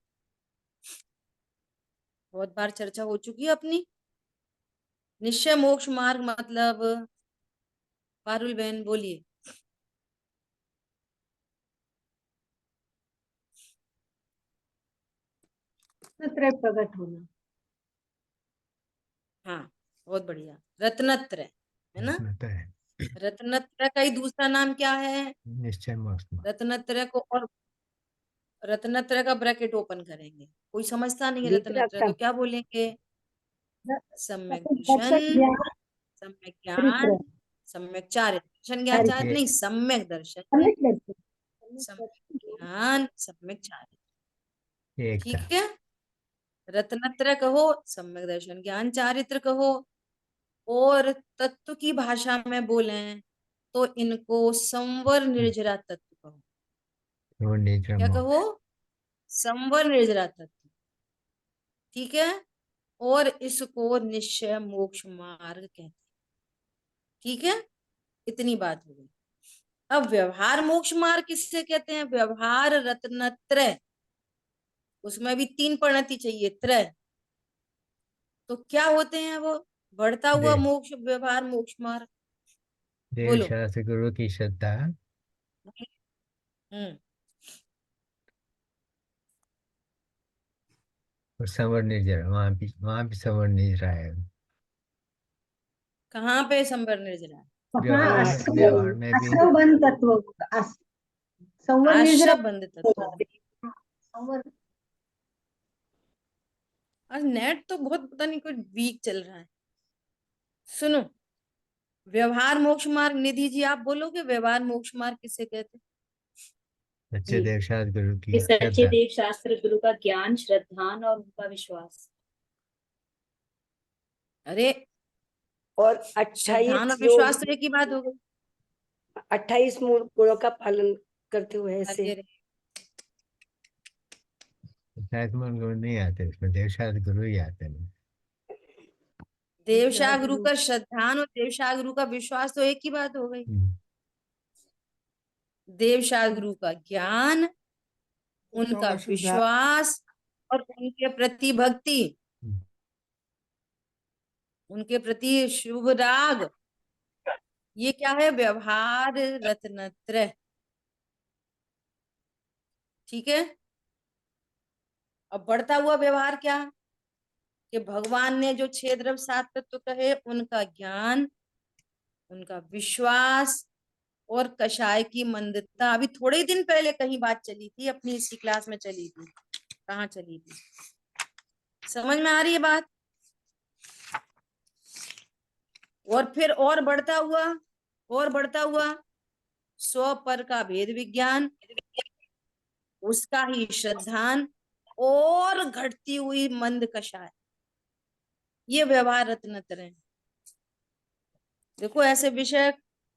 बहुत बार चर्चा हो चुकी है अपनी। निश्चय मोक्ष मार्ग मतलब, पारुल बहन बोलिए। रत्नत्रय प्रकट होना। हाँ, बहुत बढ़िया। रत्नत्रय, है ना। है रत्नत्रय का ही दूसरा नाम क्या है? निश्चय मोक्ष मार्ग। रत्नत्रय को, और रत्नत्रय का ब्रैकेट ओपन करेंगे, कोई समझता नहीं है रत्नत्रय तो वितरक, क्या बोलेंगे? सम्यक दर्शन, दर्शक, ज्ञान, सम्यक ज्ञान, चरित्र, सम्यक चारित्र। दर्शन ज्ञान चारित्र, चारित्र ये नहीं, सम्यक दर्शन, सम्यक दर्शन, सम्यक ज्ञान, सम्यक चारित्र। ये एक था। ठीक है। रत्नत्रय कहो, सम्यक दर्शन, ज्ञान, चारित्र कहो, और तत्व की भाषा में बोले तो इनको संवर निर्जरा तत्व कहो। वो निद्रा क्या मोक्ष। कहो? संवर निर्जरा तत्व, ठीक है। और इसको निश्चय मोक्ष मार्ग कहते हैं, ठीक है। इतनी बात हो गई। अब व्यवहार मोक्ष मार्ग किससे कहते हैं? व्यवहार रत्नत्रय, उसमें भी 3 परिणति चाहिए, त्रय। तो क्या होते हैं वो? बढ़ता हुआ देव मोक्ष, व्यवहार मोक्ष मार्ग। देव बोलो। शास्त्र गुरु की श्रद्धा हम्म और संवर निर्जरा, वहां भी संवर निर्जरा है। कहाँ पे संवर निर्जरा है? वहाँ व्यवहार में भी आश्रव बंद तत्व होगा, संवर निर्जरा आश्रय बंद तत्व। होगा। संवर आज नेट तो बहुत पता नहीं कुछ वीक चल रहा है। सुनो, व्यवहार मोक्ष मार्ग, निधि जी आप बोलोगे व्यवहार मोक्ष मार्ग किसे कहते हैं? सच्चे जी, देव शास्त्र गुरु की ये सच्चे श्रद्धा। देव शास्त्र गुरु का ज्ञान, श्रद्धान और उनका विश्वास। अरे, और श्रद्धान 28 और जो विश्वास तो एक ही बात हो गई। 28 गुणों का पालन करते हुए ऐसे। अरे, शायद मन गुरु नहीं आते, इसमें देव शास्त्र गुरु ही आते हैं। देवशाह गुरु का श्रद्धान और देवशाह गुरु का विश्वास तो एक ही बात हो गई। देवशाह गुरु का ज्ञान, उनका विश्वास और उनके प्रति भक्ति, उनके प्रति शुभ राग, ये क्या है? व्यवहार रत्नत्रय। ठीक है। अब बढ़ता हुआ व्यवहार क्या? कि भगवान ने जो 6 द्रव्य 7 तत्व कहे, उनका ज्ञान, उनका विश्वास और कषाय की मंदता। अभी थोड़े ही दिन पहले कहीं बात चली थी, अपनी इसी क्लास में चली थी। कहाँ चली थी? समझ में आ रही है बात? और फिर और बढ़ता हुआ स्व पर का भेद विज्ञान, उसका ही श्रद्धान और घटती हुई मंद कषाय। ये व्यवहार रत्नत्रय है। देखो, ऐसे विषय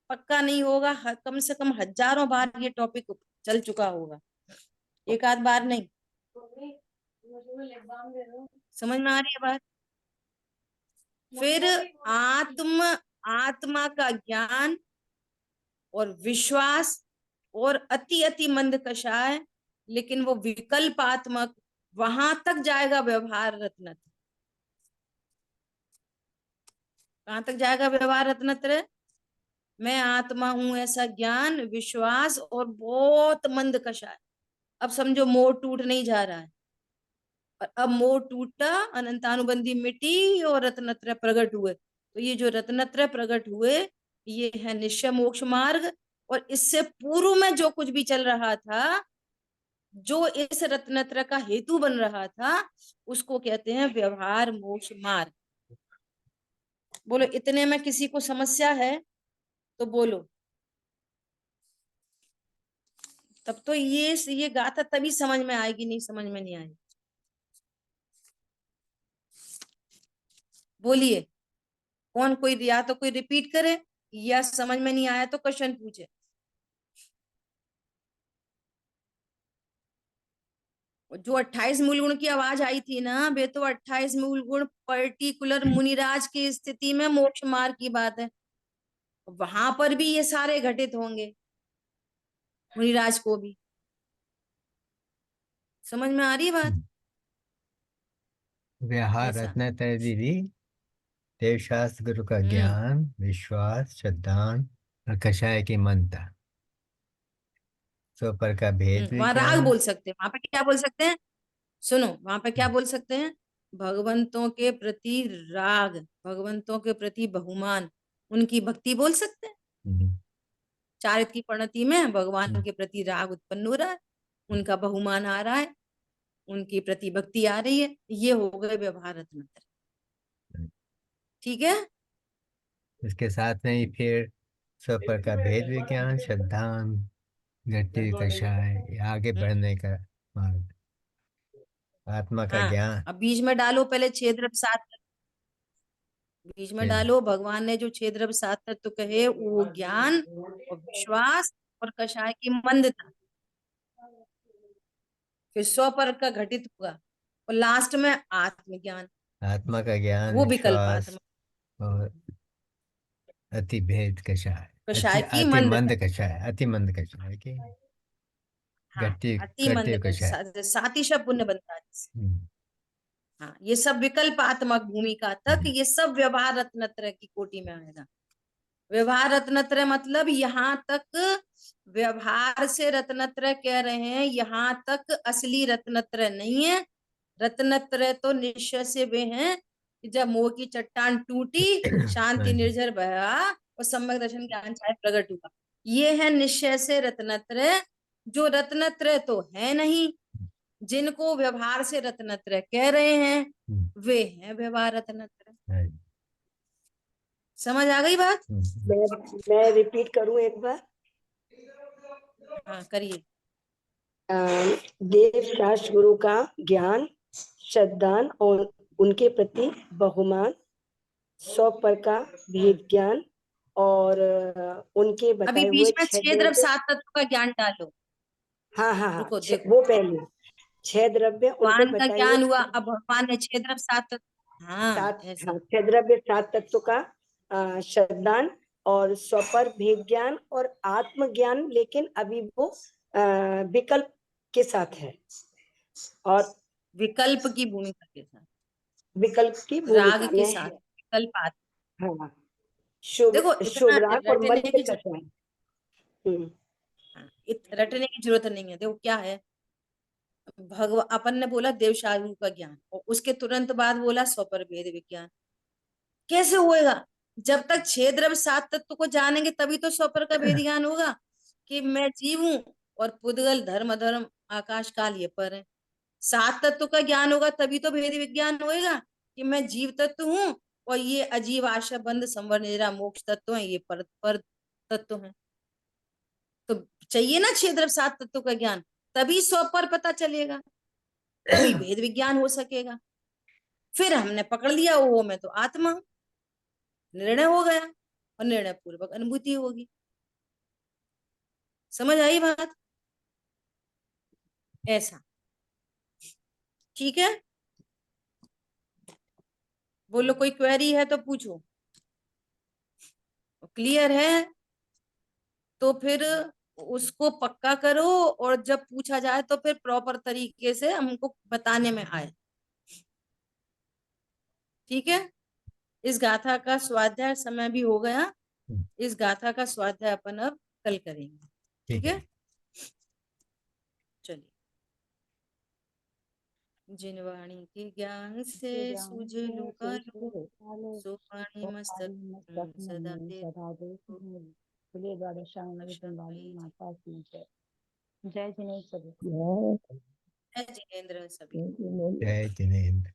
पक्का नहीं होगा, कम से कम हजारों बार ये टॉपिक चल चुका होगा, एक आध बार नहीं। समझ में आ रही है बात? फिर आत्मा का ज्ञान और विश्वास और अति अति मंद कषाय, लेकिन वो विकल्पात्मक, वहां तक जाएगा व्यवहार रत्नत्रय। कहां तक जाएगा व्यवहार रत्नत्रय? मैं आत्मा हूं ऐसा ज्ञान, विश्वास और बहुत मंद कषाय। अब समझो मोह टूट नहीं जा रहा है, और अब मोह टूटा, अनंतानुबंधी मिटी और रत्नत्रय प्रकट हुए। तो ये जो रत्नत्रय प्रकट हुए, ये है निश्चय मोक्ष मार्ग। और इससे पूर्व में जो कुछ भी चल रहा था, जो इस रत्नत्रय का हेतु बन रहा था, उसको कहते हैं व्यवहार मोक्ष मार्ग। बोलो, इतने में किसी को समस्या है तो बोलो। तब तो ये गाथा तभी समझ में आएगी, नहीं समझ में नहीं आएगी। बोलिए, कौन, कोई या तो कोई रिपीट करे, या समझ में नहीं आया तो क्वेश्चन पूछे। जो 28 मूल गुण की आवाज आई थी ना, वे तो 28 मूल गुण पर्टिकुलर मुनिराज की स्थिति में मोक्ष मार्ग की बात है। वहां पर भी ये सारे घटित होंगे, मुनिराज को भी। समझ में आ रही है बात? व्यवहार ऐसा। रत्नत्रय दीदी, देव शास्त्र, गुरु का ज्ञान, विश्वास, श्रद्धान और कषाय की मनता, स्व पर का भेद वहां राग विज्ञान। बोल सकते हैं, वहां पे क्या बोल सकते हैं? सुनो, वहां पे क्या बोल सकते हैं? भगवंतों के प्रति राग, भगवंतों के प्रति बहुमान, उनकी भक्ति बोल सकते हैं। हम्म, चारित्र की परिणति में भगवान हम्म, के प्रति राग उत्पन्न हो रहा है, उनका बहुमान आ रहा है, उनकी प्रति भक्ति आ रही है। ये हो गए व्यवहार रत्नत्रय। ठीक है। इसके साथ में ही फिर स्व पर का भेद विज्ञान, श्रद्धान, गति कषाय, ये आगे बढ़ने का मार्ग, आत्मा का हाँ, ज्ञान। अब बीज में डालो पहले 6 द्रव्य 7 तत्व। बीज में फिर डालो, भगवान ने जो 6 द्रव्य 7 तत्व कहे, वो ज्ञान और विश्वास और कषाय की मंदता। फिर 100 पर का घटित हुआ, और लास्ट में आत्मज्ञान, आत्मा का ज्ञान, वो विकल्प विश्वास आत्मा, और अति भेद कषाय, अति कषाय की अति मंद मंदता। कषाय, अति मंद कषाय की हाँ, गति अति मंद गति कषाय। सातिशय पुण्य बनता है जिससे। हम्म, हाँ, ये सब विकल्पात्मक भूमिका तक, हम्म, ये सब व्यवहार रत्नत्रय की कोटि में आएगा। व्यवहार रत्नत्रय मतलब यहाँ तक व्यवहार से रत्नत्रय कह रहे हैं, यहाँ तक असली रत्नत्रय नहीं है। रत्नत्रय तो निश्चय से वे हैं कि जब मोह की चट्टान टूटी, शांति हाँ जी। निर्झर बहा और सम्यक दर्शन ज्ञान छाया प्रकट हुआ। ये है निश्चय से रत्नत्रय। जो रत्नत्रय तो है नहीं, जिनको व्यवहार से रत्नत्रय कह रहे हैं, हम्म, वे हैं व्यवहार रत्नत्रय। हाँ जी। समझ आ गई बात? मैं रिपीट करूं एक बार। हाँ, करिए। देव शास्त्र गुरु का ज्ञान, श्रद्धान और उनके प्रति बहुमान, 100 पर का भेद ज्ञान और उनके अभी बताए हुए बीच में 6 6 द्रव्य द्रव्य। 7 तत्व का ज्ञान डालो। हाँ हाँ हाँ, रुको, देखो, वो पहले 6 द्रव्य, उनके भगवान का बताए हुए ज्ञान हुआ, अब भगवान ने 6 द्रव्य 7 तत्व। हाँ, 7, हाँ, ऐसा। 6 द्रव्य 7 तत्व का श्रद्धान और स्वपर भेद ज्ञान और आत्मज्ञान, लेकिन अभी वो विकल्प के साथ है और विकल्प की भूमिका के साथ, विकल्प की राग भूमिका के में साथ, है। संकल्प आते। हाँ शुभ देखो इतना शुभराग और रटने मध्य की जरूरत, कषाय। रटने की जरूरत नहीं है। देखो क्या है, भगवान अपन ने बोला देवशालू का ज्ञान और उसके तुरंत बाद बोला स्वपर भेद विज्ञान। कैसे होएगा? जब तक 6 द्रव्य 7 तत्व को जानेंगे तभी तो स्वपर का भेद ज्ञान होगा कि मैं जीव हूं और पुद्गल धर्म अधर्म आकाश काल ये पर है। 7 तत्व का ज्ञान होगा तभी तो भेद विज्ञान होएगा कि मैं जीव तत्व हूं और ये अजीव आशा बंध संवर निद्रा मोक्ष तत्व है, ये पर तत्व है। तो चाहिए ना 6 द्रव्य 7 तत्व का ज्ञान, तभी स्व पर पता चलेगा, तभी भेद विज्ञान हो सकेगा। फिर हमने पकड़ लिया वो मैं तो आत्मा हूं, निर्णय हो गया और निर्णय पूर्वक अनुभूति होगी। समझ आई बात? ऐसा ठीक है? बोलो कोई क्वेरी है तो पूछो। क्लियर है तो फिर उसको पक्का करो और जब पूछा जाए तो फिर प्रॉपर तरीके से हमको बताने में आए। ठीक है? इस गाथा का स्वाध्याय समय भी हो गया, इस गाथा का स्वाध्याय अपन अब कल करेंगे। ठीक है? चलिए। जिन वाणी के ज्ञान से सूझे लुकालो, सो वाणी मस्तक सदा दे खुले द्वारा शांगरी संभाली माता की जय। जय जिनेन्द्र सभी। जय जिनेन्द्र सभी। जय जिनेन्द्र।